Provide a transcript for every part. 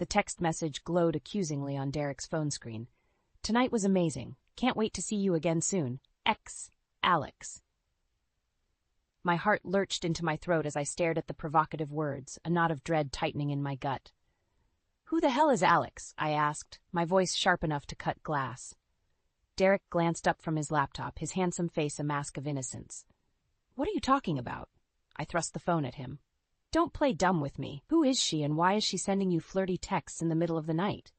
The text message glowed accusingly on Derek's phone screen. "Tonight was amazing. Can't wait to see you again soon. X. Alex." My heart lurched into my throat as I stared at the provocative words, a knot of dread tightening in my gut. "Who the hell is Alex?" I asked, my voice sharp enough to cut glass. Derek glanced up from his laptop, his handsome face a mask of innocence. "What are you talking about?" I thrust the phone at him. "Don't play dumb with me. Who is she and why is she sending you flirty texts in the middle of the night?"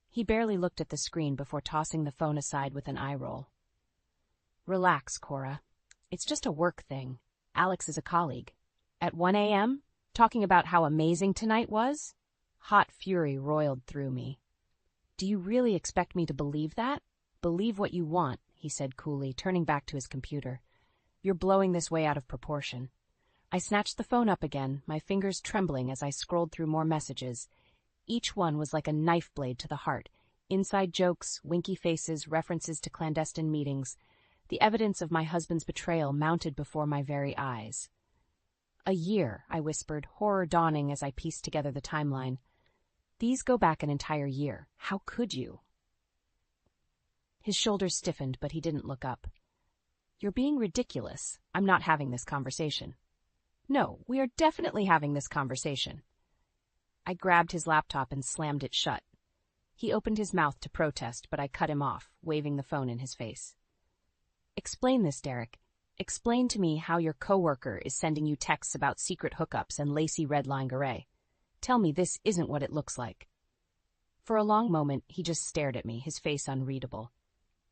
He barely looked at the screen before tossing the phone aside with an eye roll. "Relax, Cora. It's just a work thing. Alex is a colleague." At 1 a.m., talking about how amazing tonight was? Hot fury roiled through me. "Do you really expect me to believe that?" "Believe what you want," he said coolly, turning back to his computer. "You're blowing this way out of proportion." I snatched the phone up again, my fingers trembling as I scrolled through more messages. Each one was like a knife blade to the heart. Inside jokes, winky faces, references to clandestine meetings. The evidence of my husband's betrayal mounted before my very eyes. "A year," I whispered, horror dawning as I pieced together the timeline. "These go back an entire year. How could you?" His shoulders stiffened, but he didn't look up. "You're being ridiculous. I'm not having this conversation." "No, we are definitely having this conversation." I grabbed his laptop and slammed it shut. He opened his mouth to protest, but I cut him off, waving the phone in his face. "Explain this, Derek. Explain to me how your coworker is sending you texts about secret hookups and lacy red lingerie. Tell me this isn't what it looks like." For a long moment, he just stared at me, his face unreadable.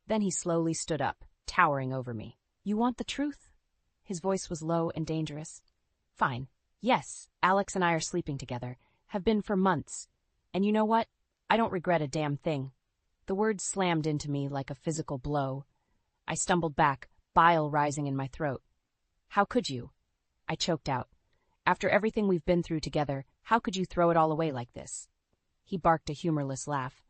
Then he slowly stood up, towering over me. "You want the truth?" His voice was low and dangerous. "Fine. Yes, Alex and I are sleeping together. Have been for months. And you know what? I don't regret a damn thing." The words slammed into me like a physical blow. I stumbled back, bile rising in my throat. "How could you?" I choked out. "After everything we've been through together, how could you throw it all away like this?" He barked a humorless laugh.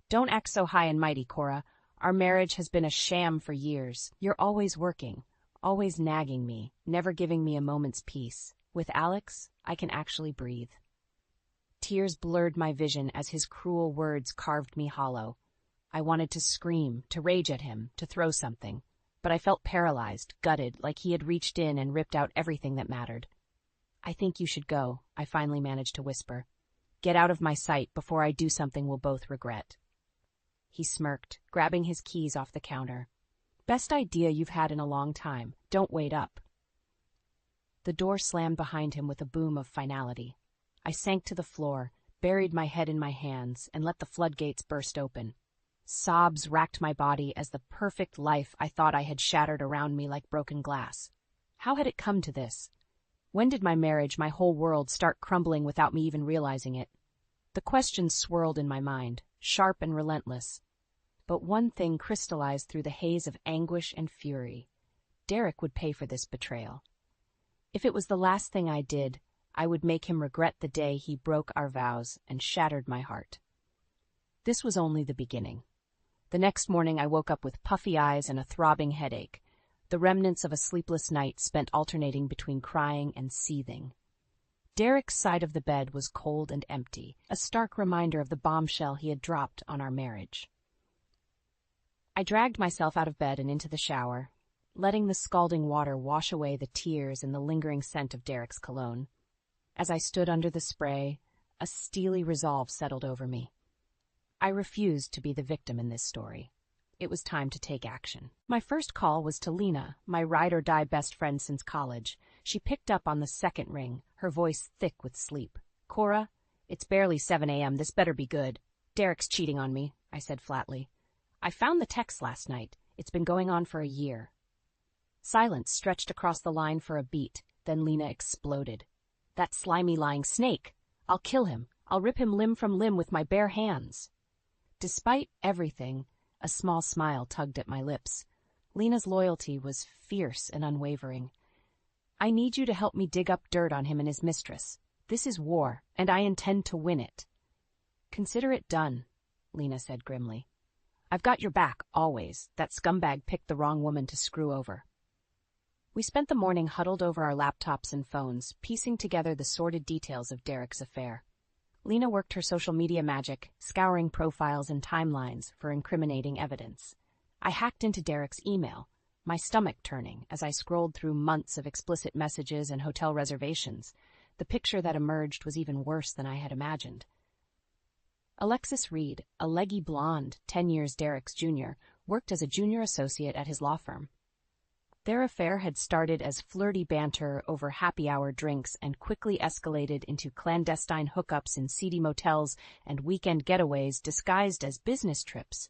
"Don't act so high and mighty, Cora. Our marriage has been a sham for years. You're always working, always nagging me, never giving me a moment's peace. With Alex, I can actually breathe." Tears blurred my vision as his cruel words carved me hollow. I wanted to scream, to rage at him, to throw something, but I felt paralyzed, gutted, like he had reached in and ripped out everything that mattered. "I think you should go," I finally managed to whisper. "Get out of my sight before I do something we'll both regret." He smirked, grabbing his keys off the counter. "Best idea you've had in a long time. Don't wait up." The door slammed behind him with a boom of finality. I sank to the floor, buried my head in my hands, and let the floodgates burst open. Sobs racked my body as the perfect life I thought I had shattered around me like broken glass. How had it come to this? When did my marriage, my whole world, start crumbling without me even realizing it? The questions swirled in my mind, sharp and relentless. But one thing crystallized through the haze of anguish and fury. Derek would pay for this betrayal. If it was the last thing I did, I would make him regret the day he broke our vows and shattered my heart. This was only the beginning. The next morning I woke up with puffy eyes and a throbbing headache, the remnants of a sleepless night spent alternating between crying and seething. Derek's side of the bed was cold and empty, a stark reminder of the bombshell he had dropped on our marriage. I dragged myself out of bed and into the shower, letting the scalding water wash away the tears and the lingering scent of Derek's cologne. As I stood under the spray, a steely resolve settled over me. I refused to be the victim in this story. It was time to take action. My first call was to Lena, my ride-or-die best friend since college. She picked up on the second ring, her voice thick with sleep. "Cora, it's barely 7 a.m. This better be good." "Derek's cheating on me," I said flatly. "I found the text last night. It's been going on for a year." Silence stretched across the line for a beat, then Lena exploded. "That slimy lying snake! I'll kill him. I'll rip him limb from limb with my bare hands." Despite everything, a small smile tugged at my lips. Lena's loyalty was fierce and unwavering. "I need you to help me dig up dirt on him and his mistress. This is war, and I intend to win it." "Consider it done," Lena said grimly. "I've got your back, always. That scumbag picked the wrong woman to screw over." We spent the morning huddled over our laptops and phones, piecing together the sordid details of Derek's affair. Lena worked her social media magic, scouring profiles and timelines for incriminating evidence. I hacked into Derek's email, my stomach turning as I scrolled through months of explicit messages and hotel reservations. The picture that emerged was even worse than I had imagined. Alexis Reed, a leggy blonde, 10 years Derek's junior, worked as a junior associate at his law firm. Their affair had started as flirty banter over happy-hour drinks and quickly escalated into clandestine hookups in seedy motels and weekend getaways disguised as business trips.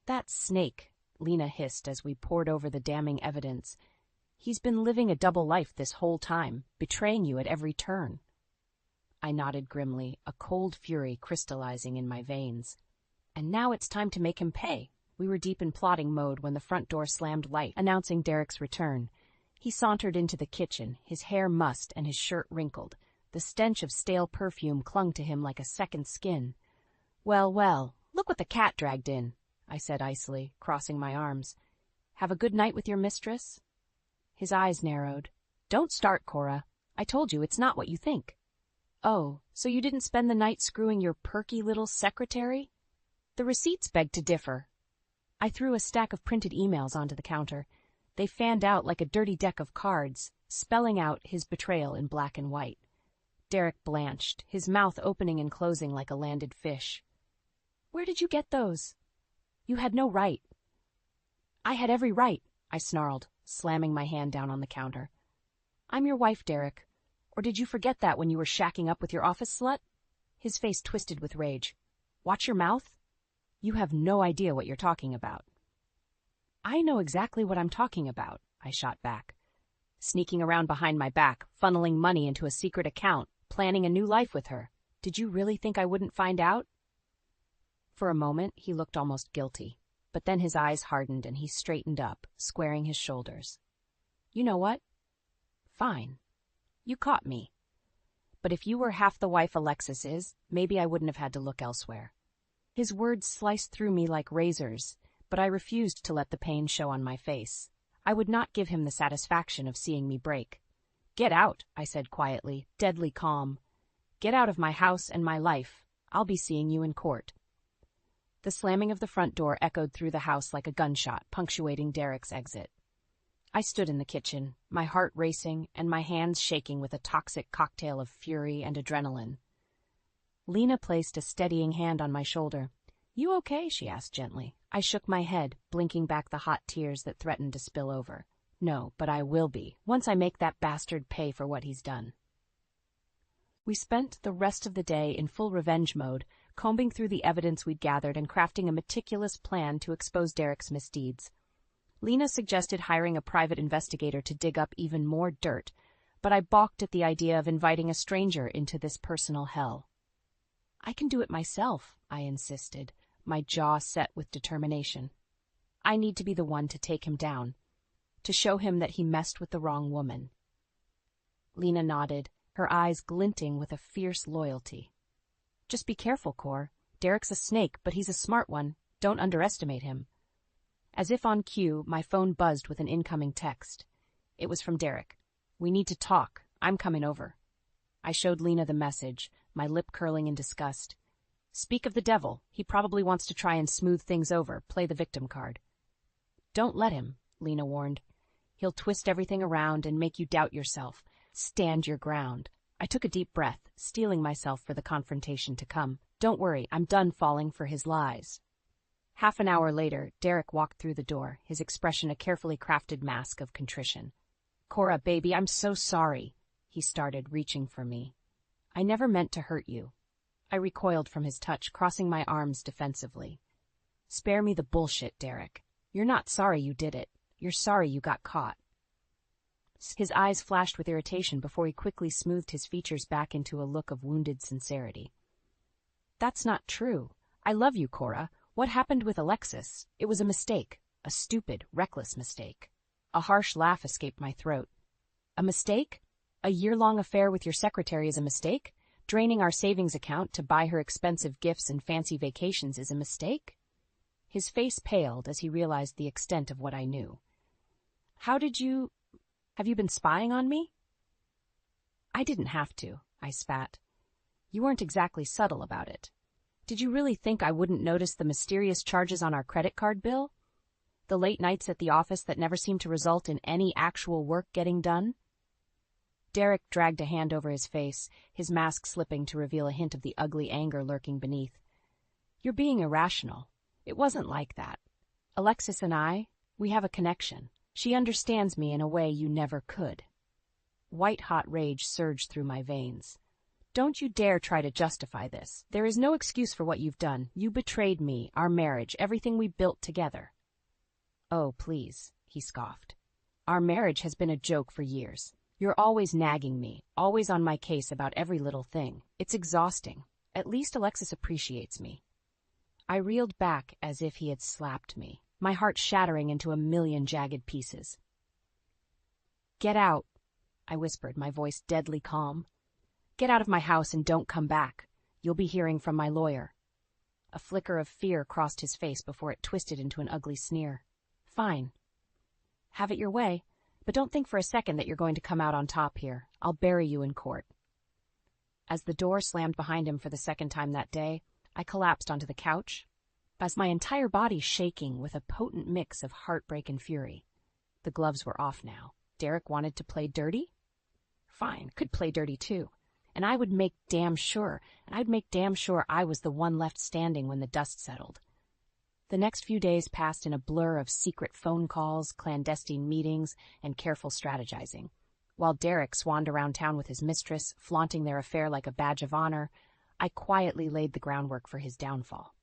"That snake," Lena hissed as we pored over the damning evidence. "He's been living a double life this whole time, betraying you at every turn." I nodded grimly, a cold fury crystallizing in my veins. "And now it's time to make him pay." We were deep in plotting mode when the front door slammed light, announcing Derek's return. He sauntered into the kitchen, his hair mussed and his shirt wrinkled. The stench of stale perfume clung to him like a second skin. "Well, well, look what the cat dragged in," I said icily, crossing my arms. "Have a good night with your mistress?" His eyes narrowed. "Don't start, Cora. I told you it's not what you think." "Oh, so you didn't spend the night screwing your perky little secretary?" "The receipts beg to differ." I threw a stack of printed emails onto the counter. They fanned out like a dirty deck of cards, spelling out his betrayal in black and white. Derek blanched, his mouth opening and closing like a landed fish. "Where did you get those?" "You had no right." "I had every right," I snarled, slamming my hand down on the counter. "I'm your wife, Derek. Or did you forget that when you were shacking up with your office slut?" His face twisted with rage. "Watch your mouth. You have no idea what you're talking about." "I know exactly what I'm talking about," I shot back. "Sneaking around behind my back, funneling money into a secret account, planning a new life with her. Did you really think I wouldn't find out?" For a moment, he looked almost guilty, but then his eyes hardened and he straightened up, squaring his shoulders. "You know what? Fine. You caught me. But if you were half the wife Alexis is, maybe I wouldn't have had to look elsewhere." His words sliced through me like razors, but I refused to let the pain show on my face. I would not give him the satisfaction of seeing me break. "Get out," I said quietly, deadly calm. "Get out of my house and my life. I'll be seeing you in court." The slamming of the front door echoed through the house like a gunshot, punctuating Derek's exit. I stood in the kitchen, my heart racing and my hands shaking with a toxic cocktail of fury and adrenaline. Lena placed a steadying hand on my shoulder. "You okay?" she asked gently. I shook my head, blinking back the hot tears that threatened to spill over. "No, but I will be, once I make that bastard pay for what he's done." We spent the rest of the day in full revenge mode, combing through the evidence we'd gathered and crafting a meticulous plan to expose Derek's misdeeds. Lena suggested hiring a private investigator to dig up even more dirt, but I balked at the idea of inviting a stranger into this personal hell. "I can do it myself," I insisted, my jaw set with determination. "I need to be the one to take him down, to show him that he messed with the wrong woman." Lena nodded, her eyes glinting with a fierce loyalty. "Just be careful, Cor. Derek's a snake, but he's a smart one. Don't underestimate him." As if on cue, my phone buzzed with an incoming text. It was from Derek. "We need to talk. I'm coming over." I showed Lena the message, my lip curling in disgust. "Speak of the devil. He probably wants to try and smooth things over, play the victim card." "Don't let him," Lena warned. "He'll twist everything around and make you doubt yourself. Stand your ground." I took a deep breath, steeling myself for the confrontation to come. "Don't worry, I'm done falling for his lies." Half an hour later, Derek walked through the door, his expression a carefully crafted mask of contrition. "Cora, baby, I'm so sorry," he started, reaching for me. "I never meant to hurt you." I recoiled from his touch, crossing my arms defensively. "Spare me the bullshit, Derek. You're not sorry you did it. You're sorry you got caught." His eyes flashed with irritation before he quickly smoothed his features back into a look of wounded sincerity. "That's not true. I love you, Cora. What happened with Alexis? It was a mistake. A stupid, reckless mistake." A harsh laugh escaped my throat. "A mistake? A year-long affair with your secretary is a mistake? Draining our savings account to buy her expensive gifts and fancy vacations is a mistake?" His face paled as he realized the extent of what I knew. Have you been spying on me?" "I didn't have to," I spat. You weren't exactly subtle about it. Did you really think I wouldn't notice the mysterious charges on our credit card bill? The late nights at the office that never seemed to result in any actual work getting done? Derek dragged a hand over his face, his mask slipping to reveal a hint of the ugly anger lurking beneath. You're being irrational. It wasn't like that. Alexis and I, we have a connection. She understands me in a way you never could. White-hot rage surged through my veins. Don't you dare try to justify this. There is no excuse for what you've done. You betrayed me, our marriage, everything we built together. Oh, please, he scoffed. Our marriage has been a joke for years. You're always nagging me, always on my case about every little thing. It's exhausting. At least Alexis appreciates me. I reeled back as if he had slapped me, my heart shattering into a million jagged pieces. Get out, I whispered, my voice deadly calm. Get out of my house and don't come back. You'll be hearing from my lawyer. A flicker of fear crossed his face before it twisted into an ugly sneer. Fine. Have it your way. But don't think for a second that you're going to come out on top here. I'll bury you in court. As the door slammed behind him for the second time that day, I collapsed onto the couch, as my entire body shaking with a potent mix of heartbreak and fury. The gloves were off now. Derek wanted to play dirty? Fine, could play dirty too. And I'd make damn sure I was the one left standing when the dust settled. The next few days passed in a blur of secret phone calls, clandestine meetings, and careful strategizing. While Derek swanned around town with his mistress, flaunting their affair like a badge of honor, I quietly laid the groundwork for his downfall.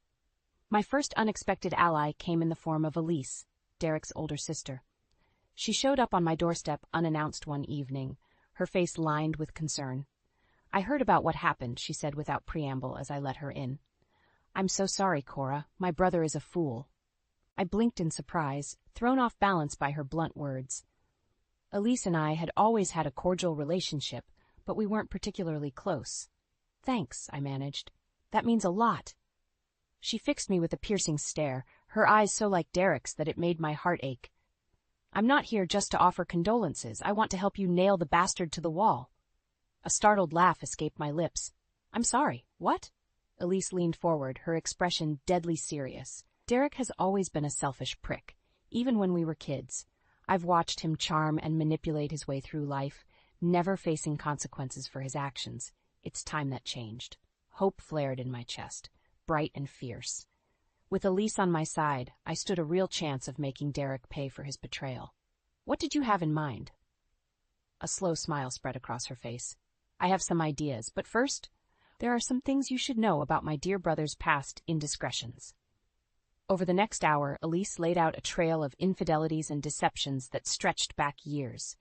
My first unexpected ally came in the form of Elise, Derek's older sister. She showed up on my doorstep unannounced one evening, her face lined with concern. I heard about what happened, she said without preamble as I let her in. I'm so sorry, Cora. My brother is a fool. I blinked in surprise, thrown off balance by her blunt words. Elise and I had always had a cordial relationship, but we weren't particularly close. Thanks, I managed. That means a lot. She fixed me with a piercing stare, her eyes so like Derek's that it made my heart ache. I'm not here just to offer condolences. I want to help you nail the bastard to the wall. A startled laugh escaped my lips. I'm sorry. What? Elise leaned forward, her expression deadly serious. Derek has always been a selfish prick, even when we were kids. I've watched him charm and manipulate his way through life, never facing consequences for his actions. It's time that changed. Hope flared in my chest, bright and fierce. With Elise on my side, I stood a real chance of making Derek pay for his betrayal. What did you have in mind? A slow smile spread across her face. I have some ideas, but first, there are some things you should know about my dear brother's past indiscretions. Over the next hour, Elise laid out a trail of infidelities and deceptions that stretched back years.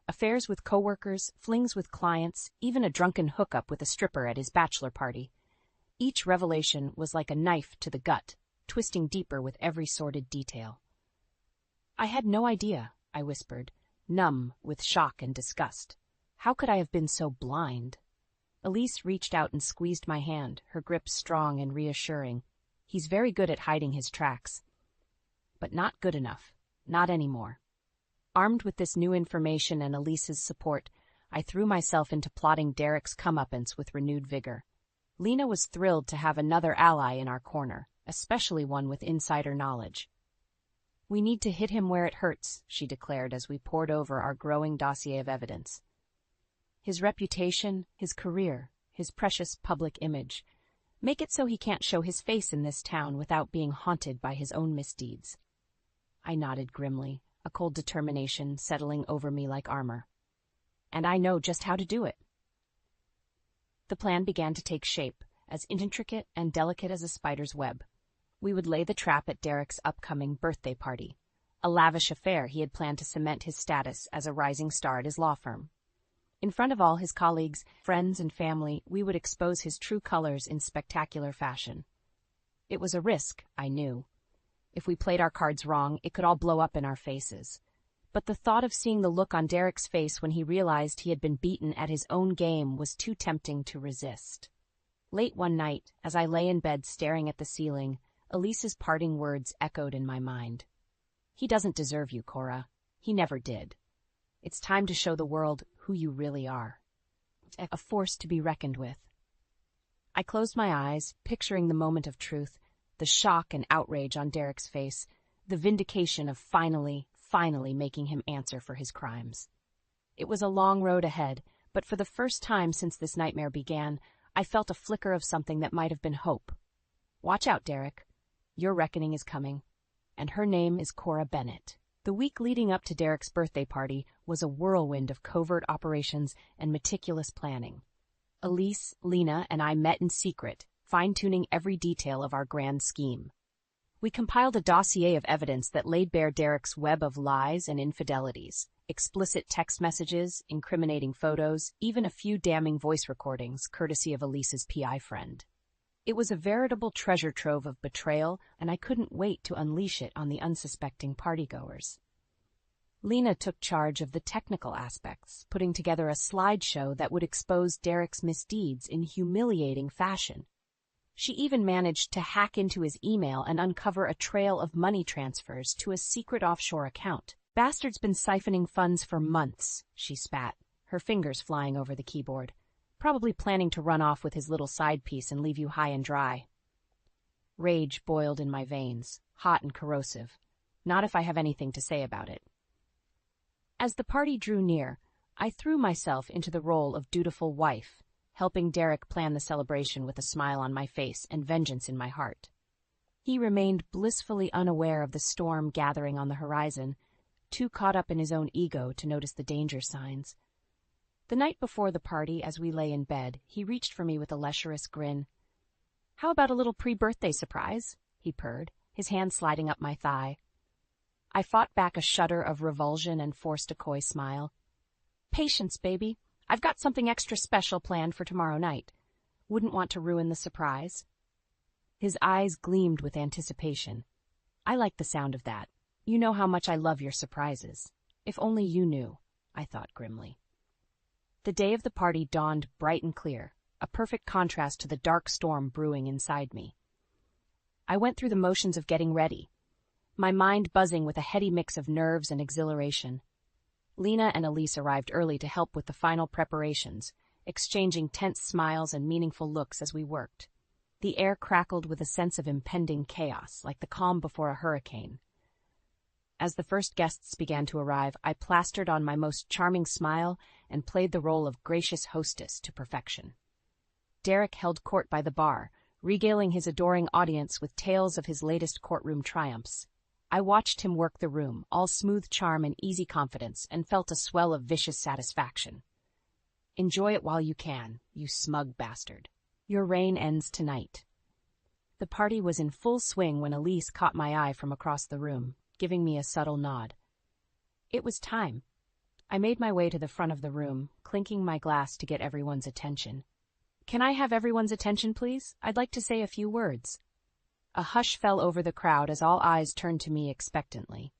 Affairs with coworkers, flings with clients, even a drunken hookup with a stripper at his bachelor party. Each revelation was like a knife to the gut, twisting deeper with every sordid detail. I had no idea, I whispered, numb with shock and disgust. How could I have been so blind? Elise reached out and squeezed my hand, her grip strong and reassuring. He's very good at hiding his tracks. But not good enough. Not anymore. Armed with this new information and Elise's support, I threw myself into plotting Derek's comeuppance with renewed vigor. Lena was thrilled to have another ally in our corner, especially one with insider knowledge. We need to hit him where it hurts, she declared as we pored over our growing dossier of evidence. His reputation, his career, his precious public image. Make it so he can't show his face in this town without being haunted by his own misdeeds. I nodded grimly, a cold determination settling over me like armor. And I know just how to do it. The plan began to take shape, as intricate and delicate as a spider's web. We would lay the trap at Derek's upcoming birthday party, a lavish affair he had planned to cement his status as a rising star at his law firm. In front of all his colleagues, friends, and family, we would expose his true colors in spectacular fashion. It was a risk, I knew. If we played our cards wrong, it could all blow up in our faces. But the thought of seeing the look on Derek's face when he realized he had been beaten at his own game was too tempting to resist. Late one night, as I lay in bed staring at the ceiling, Elise's parting words echoed in my mind. He doesn't deserve you, Cora. He never did. It's time to show the world who you really are. A force to be reckoned with. I closed my eyes, picturing the moment of truth, the shock and outrage on Derek's face, the vindication of finally making him answer for his crimes. It was a long road ahead, but for the first time since this nightmare began, I felt a flicker of something that might have been hope. Watch out, Derek. Your reckoning is coming, and her name is Cora Bennett. The week leading up to Derek's birthday party was a whirlwind of covert operations and meticulous planning. Elise, Lena, and I met in secret, fine-tuning every detail of our grand scheme. We compiled a dossier of evidence that laid bare Derek's web of lies and infidelities, explicit text messages, incriminating photos, even a few damning voice recordings, courtesy of Elise's PI friend. It was a veritable treasure trove of betrayal, and I couldn't wait to unleash it on the unsuspecting partygoers. Lena took charge of the technical aspects, putting together a slideshow that would expose Derek's misdeeds in humiliating fashion. She even managed to hack into his email and uncover a trail of money transfers to a secret offshore account. "Bastard's been siphoning funds for months," she spat, her fingers flying over the keyboard. "Probably planning to run off with his little side piece and leave you high and dry." Rage boiled in my veins, hot and corrosive. Not if I have anything to say about it. As the party drew near, I threw myself into the role of dutiful wife, helping Derek plan the celebration with a smile on my face and vengeance in my heart. He remained blissfully unaware of the storm gathering on the horizon, too caught up in his own ego to notice the danger signs. The night before the party, as we lay in bed, he reached for me with a lecherous grin. "How about a little pre-birthday surprise?" he purred, his hand sliding up my thigh. I fought back a shudder of revulsion and forced a coy smile. "Patience, baby. I've got something extra special planned for tomorrow night. Wouldn't want to ruin the surprise." His eyes gleamed with anticipation. I liked the sound of that. "You know how much I love your surprises. If only you knew," I thought grimly. The day of the party dawned bright and clear, a perfect contrast to the dark storm brewing inside me. I went through the motions of getting ready, my mind buzzing with a heady mix of nerves and exhilaration. Lena and Elise arrived early to help with the final preparations, exchanging tense smiles and meaningful looks as we worked. The air crackled with a sense of impending chaos, like the calm before a hurricane. As the first guests began to arrive, I plastered on my most charming smile and played the role of gracious hostess to perfection. Derek held court by the bar, regaling his adoring audience with tales of his latest courtroom triumphs. I watched him work the room, all smooth charm and easy confidence, and felt a swell of vicious satisfaction. "Enjoy it while you can, you smug bastard. Your reign ends tonight." The party was in full swing when Elise caught my eye from across the room, giving me a subtle nod. It was time. I made my way to the front of the room, clinking my glass to get everyone's attention. "Can I have everyone's attention, please? I'd like to say a few words." A hush fell over the crowd as all eyes turned to me expectantly.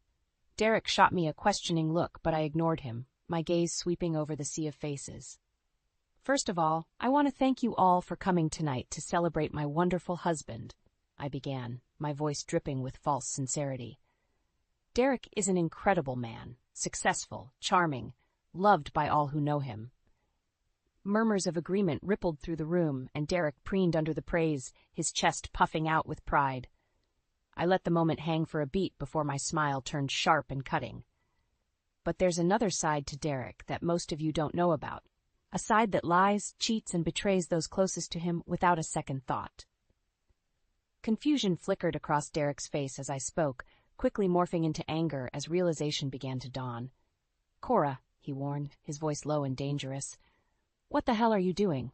Derek shot me a questioning look, but I ignored him, my gaze sweeping over the sea of faces. "First of all, I want to thank you all for coming tonight to celebrate my wonderful husband," I began, my voice dripping with false sincerity. "Derek is an incredible man, successful, charming, loved by all who know him." Murmurs of agreement rippled through the room, and Derek preened under the praise, his chest puffing out with pride. I let the moment hang for a beat before my smile turned sharp and cutting. But there's another side to Derek that most of you don't know about, a side that lies, cheats, and betrays those closest to him without a second thought. Confusion flickered across Derek's face as I spoke, quickly morphing into anger as realization began to dawn. "Cora," he warned, his voice low and dangerous, "what the hell are you doing?"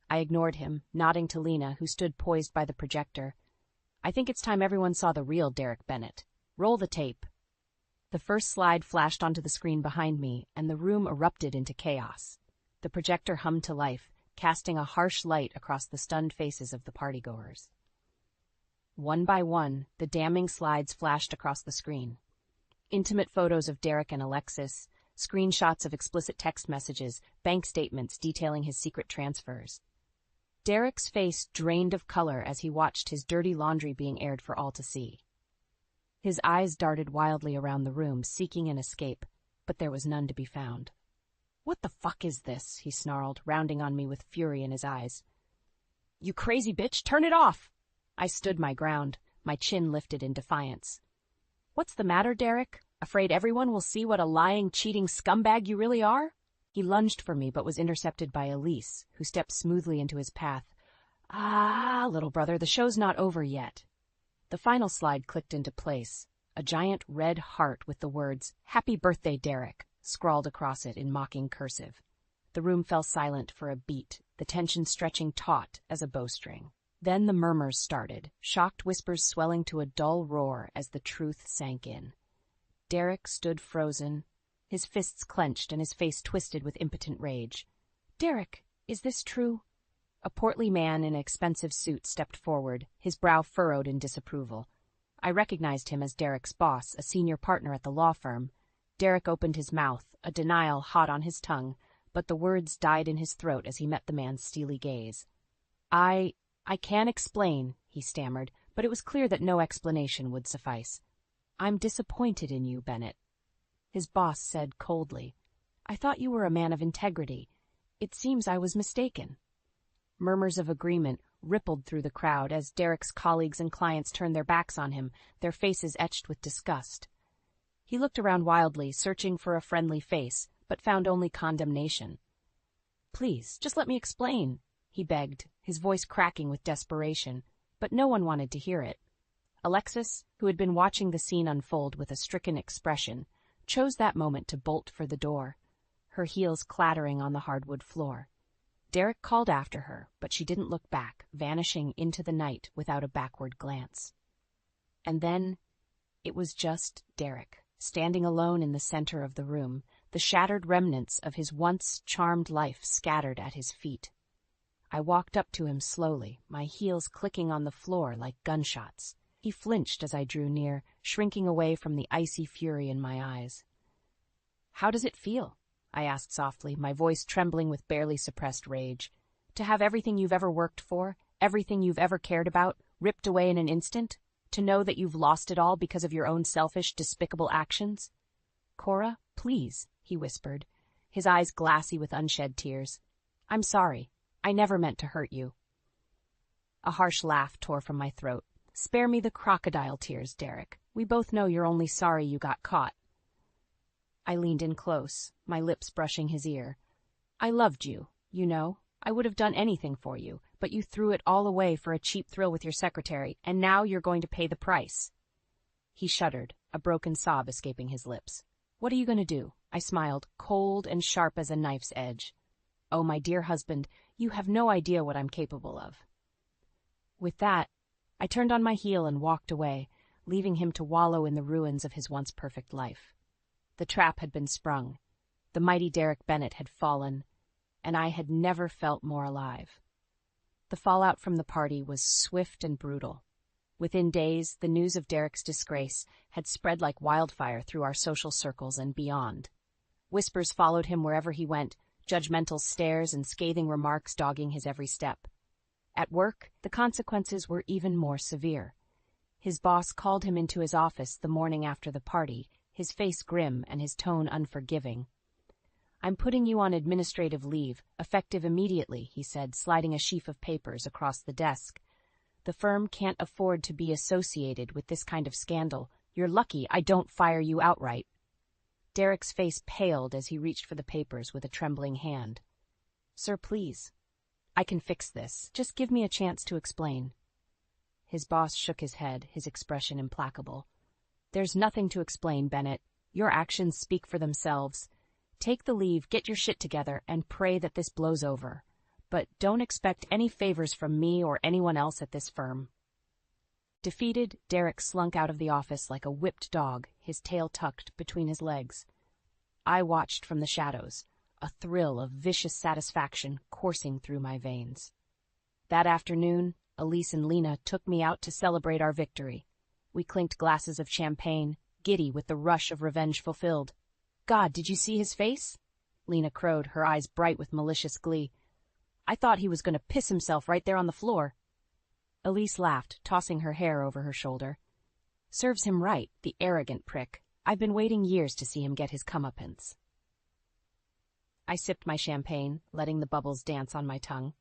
I ignored him, nodding to Lena, who stood poised by the projector. "I think it's time everyone saw the real Derek Bennett. Roll the tape." The first slide flashed onto the screen behind me, and the room erupted into chaos. The projector hummed to life, casting a harsh light across the stunned faces of the partygoers. One by one, the damning slides flashed across the screen. Intimate photos of Derek and Alexis, screenshots of explicit text messages, bank statements detailing his secret transfers. Derek's face drained of color as he watched his dirty laundry being aired for all to see. His eyes darted wildly around the room, seeking an escape, but there was none to be found. "What the fuck is this?" he snarled, rounding on me with fury in his eyes. You crazy bitch, turn it off! I stood my ground, my chin lifted in defiance. What's the matter, Derek? Afraid everyone will see what a lying, cheating scumbag you really are? He lunged for me, but was intercepted by Elise, who stepped smoothly into his path. Ah, little brother, the show's not over yet. The final slide clicked into place, a giant red heart with the words, "Happy Birthday, Derek," scrawled across it in mocking cursive. The room fell silent for a beat, the tension stretching taut as a bowstring. Then the murmurs started, shocked whispers swelling to a dull roar as the truth sank in. Derek stood frozen, his fists clenched and his face twisted with impotent rage. "Derek, is this true?" A portly man in an expensive suit stepped forward, his brow furrowed in disapproval. I recognized him as Derek's boss, a senior partner at the law firm. Derek opened his mouth, a denial hot on his tongue, but the words died in his throat as he met the man's steely gaze. I can't explain," he stammered, but it was clear that no explanation would suffice. "I'm disappointed in you, Bennett." His boss said coldly, "I thought you were a man of integrity. It seems I was mistaken." Murmurs of agreement rippled through the crowd as Derek's colleagues and clients turned their backs on him, their faces etched with disgust. He looked around wildly, searching for a friendly face, but found only condemnation. "Please, just let me explain," he begged, his voice cracking with desperation, but no one wanted to hear it. Alexis, who had been watching the scene unfold with a stricken expression, chose that moment to bolt for the door, her heels clattering on the hardwood floor. Derek called after her, but she didn't look back, vanishing into the night without a backward glance. And then it was just Derek, standing alone in the center of the room, the shattered remnants of his once charmed life scattered at his feet. I walked up to him slowly, my heels clicking on the floor like gunshots. He flinched as I drew near, shrinking away from the icy fury in my eyes. "How does it feel?" I asked softly, my voice trembling with barely suppressed rage. "To have everything you've ever worked for, everything you've ever cared about, ripped away in an instant? To know that you've lost it all because of your own selfish, despicable actions?" "Cora, please," he whispered, his eyes glassy with unshed tears. "I'm sorry. I never meant to hurt you." A harsh laugh tore from my throat. "Spare me the crocodile tears, Derek. We both know you're only sorry you got caught." I leaned in close, my lips brushing his ear. "I loved you, you know. I would have done anything for you, but you threw it all away for a cheap thrill with your secretary, and now you're going to pay the price." He shuddered, a broken sob escaping his lips. "What are you going to do?" I smiled, cold and sharp as a knife's edge. "Oh, my dear husband, you have no idea what I'm capable of." With that, I turned on my heel and walked away, leaving him to wallow in the ruins of his once perfect life. The trap had been sprung. The mighty Derek Bennett had fallen, and I had never felt more alive. The fallout from the party was swift and brutal. Within days, the news of Derek's disgrace had spread like wildfire through our social circles and beyond. Whispers followed him wherever he went, judgmental stares and scathing remarks dogging his every step. At work, the consequences were even more severe. His boss called him into his office the morning after the party, his face grim and his tone unforgiving. "I'm putting you on administrative leave, effective immediately," he said, sliding a sheaf of papers across the desk. "The firm can't afford to be associated with this kind of scandal. You're lucky I don't fire you outright." Derek's face paled as he reached for the papers with a trembling hand. "Sir, please. I can fix this. Just give me a chance to explain." His boss shook his head, his expression implacable. "There's nothing to explain, Bennett. Your actions speak for themselves. Take the leave, get your shit together, and pray that this blows over. But don't expect any favors from me or anyone else at this firm." Defeated, Derek slunk out of the office like a whipped dog, his tail tucked between his legs. I watched from the shadows, a thrill of vicious satisfaction coursing through my veins. That afternoon, Elise and Lena took me out to celebrate our victory. We clinked glasses of champagne, giddy with the rush of revenge fulfilled. "God, did you see his face?" Lena crowed, her eyes bright with malicious glee. "I thought he was going to piss himself right there on the floor." Elise laughed, tossing her hair over her shoulder. "Serves him right, the arrogant prick. I've been waiting years to see him get his comeuppance." I sipped my champagne, letting the bubbles dance on my tongue.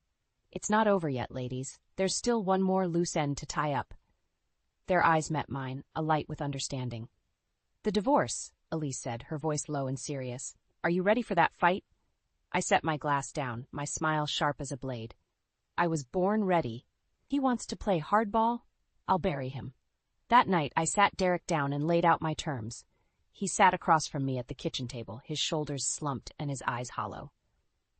It's not over yet, ladies. There's still one more loose end to tie up. Their eyes met mine, alight with understanding. The divorce, Elise said, her voice low and serious. Are you ready for that fight? I set my glass down, my smile sharp as a blade. I was born ready. He wants to play hardball? I'll bury him. That night, I sat Derek down and laid out my terms. He sat across from me at the kitchen table, his shoulders slumped and his eyes hollow.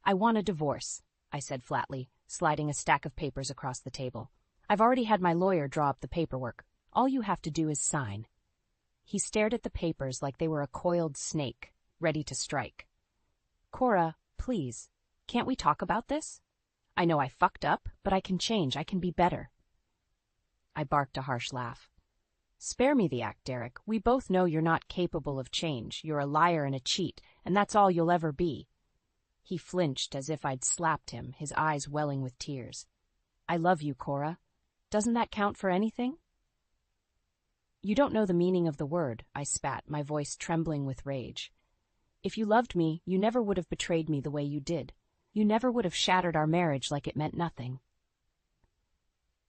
I want a divorce, I said flatly, sliding a stack of papers across the table. I've already had my lawyer draw up the paperwork. All you have to do is sign. He stared at the papers like they were a coiled snake, ready to strike. Cora, please, can't we talk about this? I know I fucked up, but I can change. I can be better. I barked a harsh laugh. Spare me the act, Derek. We both know you're not capable of change. You're a liar and a cheat, and that's all you'll ever be. He flinched as if I'd slapped him, his eyes welling with tears. I love you, Cora. Doesn't that count for anything? You don't know the meaning of the word, I spat, my voice trembling with rage. If you loved me, you never would have betrayed me the way you did. You never would have shattered our marriage like it meant nothing.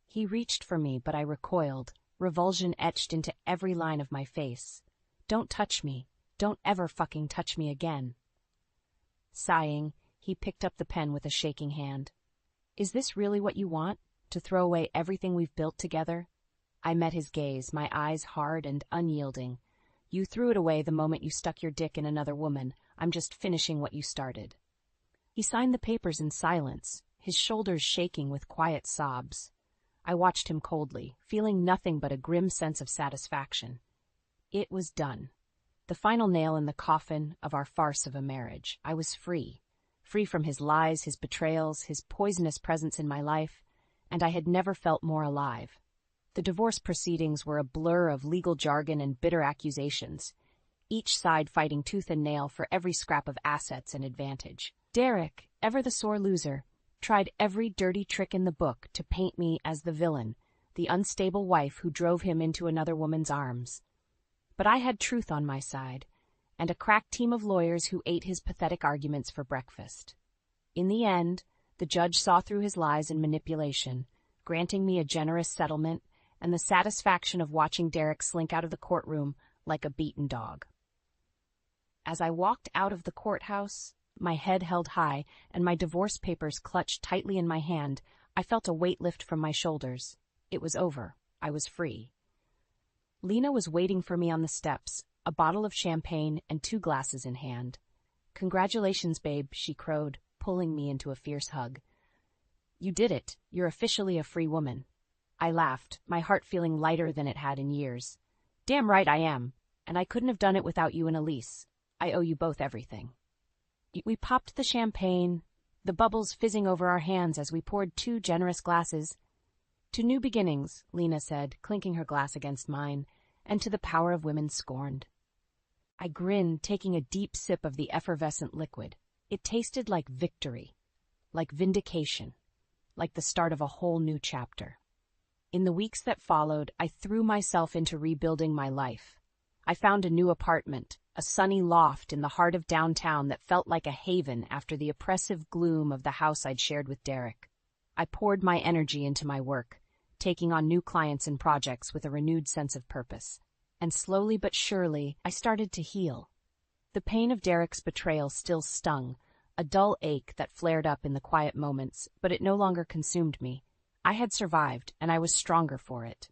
He reached for me, but I recoiled, revulsion etched into every line of my face. Don't touch me. Don't ever fucking touch me again. Sighing, he picked up the pen with a shaking hand. Is this really what you want? To throw away everything we've built together? I met his gaze, my eyes hard and unyielding. You threw it away the moment you stuck your dick in another woman. I'm just finishing what you started. He signed the papers in silence, his shoulders shaking with quiet sobs. I watched him coldly, feeling nothing but a grim sense of satisfaction. It was done. The final nail in the coffin of our farce of a marriage. I was free. Free from his lies, his betrayals, his poisonous presence in my life, and I had never felt more alive. The divorce proceedings were a blur of legal jargon and bitter accusations, each side fighting tooth and nail for every scrap of assets and advantage. Derek, ever the sore loser, tried every dirty trick in the book to paint me as the villain, the unstable wife who drove him into another woman's arms. But I had truth on my side, and a crack team of lawyers who ate his pathetic arguments for breakfast. In the end, the judge saw through his lies and manipulation, granting me a generous settlement and the satisfaction of watching Derek slink out of the courtroom like a beaten dog. As I walked out of the courthouse, my head held high and my divorce papers clutched tightly in my hand, I felt a weight lift from my shoulders. It was over. I was free. Lena was waiting for me on the steps, a bottle of champagne and 2 glasses in hand. Congratulations, babe, she crowed, pulling me into a fierce hug. You did it. You're officially a free woman. I laughed, my heart feeling lighter than it had in years. Damn right I am, and I couldn't have done it without you and Elise. I owe you both everything. We popped the champagne, the bubbles fizzing over our hands as we poured 2 generous glasses. To new beginnings, Lena said, clinking her glass against mine, and to the power of women scorned. I grinned, taking a deep sip of the effervescent liquid. It tasted like victory, like vindication, like the start of a whole new chapter. In the weeks that followed, I threw myself into rebuilding my life. I found a new apartment, a sunny loft in the heart of downtown that felt like a haven after the oppressive gloom of the house I'd shared with Derek. I poured my energy into my work, taking on new clients and projects with a renewed sense of purpose. And slowly but surely, I started to heal. The pain of Derek's betrayal still stung, a dull ache that flared up in the quiet moments, but it no longer consumed me. I had survived, and I was stronger for it.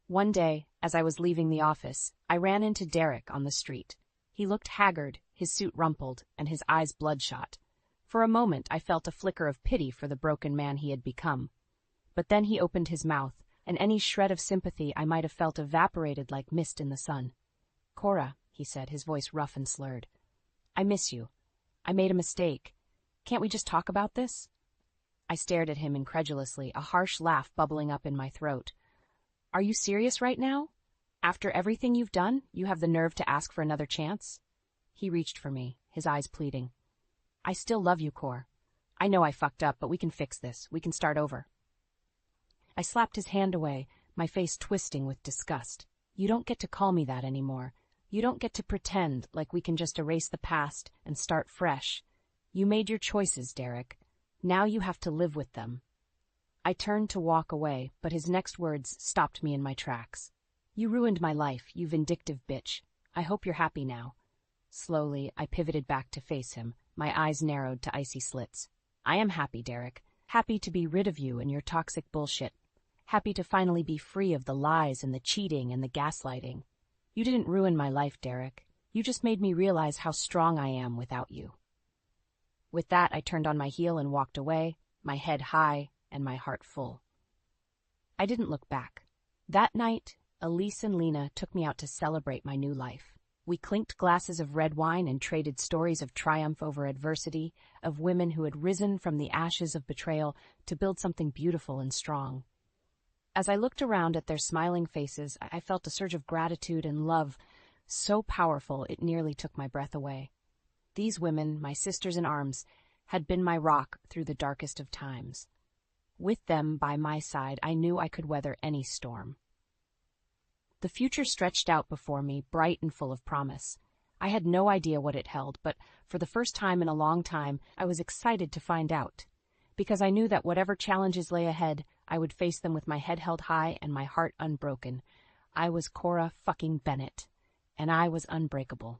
One day, as I was leaving the office, I ran into Derek on the street. He looked haggard, his suit rumpled, and his eyes bloodshot. For a moment, I felt a flicker of pity for the broken man he had become. But then he opened his mouth, and any shred of sympathy I might have felt evaporated like mist in the sun. Cora, he said, his voice rough and slurred. I miss you. I made a mistake. Can't we just talk about this? I stared at him incredulously, a harsh laugh bubbling up in my throat. Are you serious right now? After everything you've done, you have the nerve to ask for another chance? He reached for me, his eyes pleading. I still love you, Cor. I know I fucked up, but we can fix this. We can start over. I slapped his hand away, my face twisting with disgust. You don't get to call me that anymore. You don't get to pretend like we can just erase the past and start fresh. You made your choices, Derek. Now you have to live with them. I turned to walk away, but his next words stopped me in my tracks. You ruined my life, you vindictive bitch. I hope you're happy now. Slowly, I pivoted back to face him, my eyes narrowed to icy slits. I am happy, Derek. Happy to be rid of you and your toxic bullshit. Happy to finally be free of the lies and the cheating and the gaslighting. You didn't ruin my life, Derek. You just made me realize how strong I am without you. With that, I turned on my heel and walked away, my head high and my heart full. I didn't look back. That night, Elise and Lena took me out to celebrate my new life. We clinked glasses of red wine and traded stories of triumph over adversity, of women who had risen from the ashes of betrayal to build something beautiful and strong. As I looked around at their smiling faces, I felt a surge of gratitude and love, so powerful it nearly took my breath away. These women, my sisters in arms, had been my rock through the darkest of times. With them by my side, I knew I could weather any storm. The future stretched out before me, bright and full of promise. I had no idea what it held, but for the first time in a long time, I was excited to find out. Because I knew that whatever challenges lay ahead, I would face them with my head held high and my heart unbroken. I was Cora fucking Bennett, and I was unbreakable.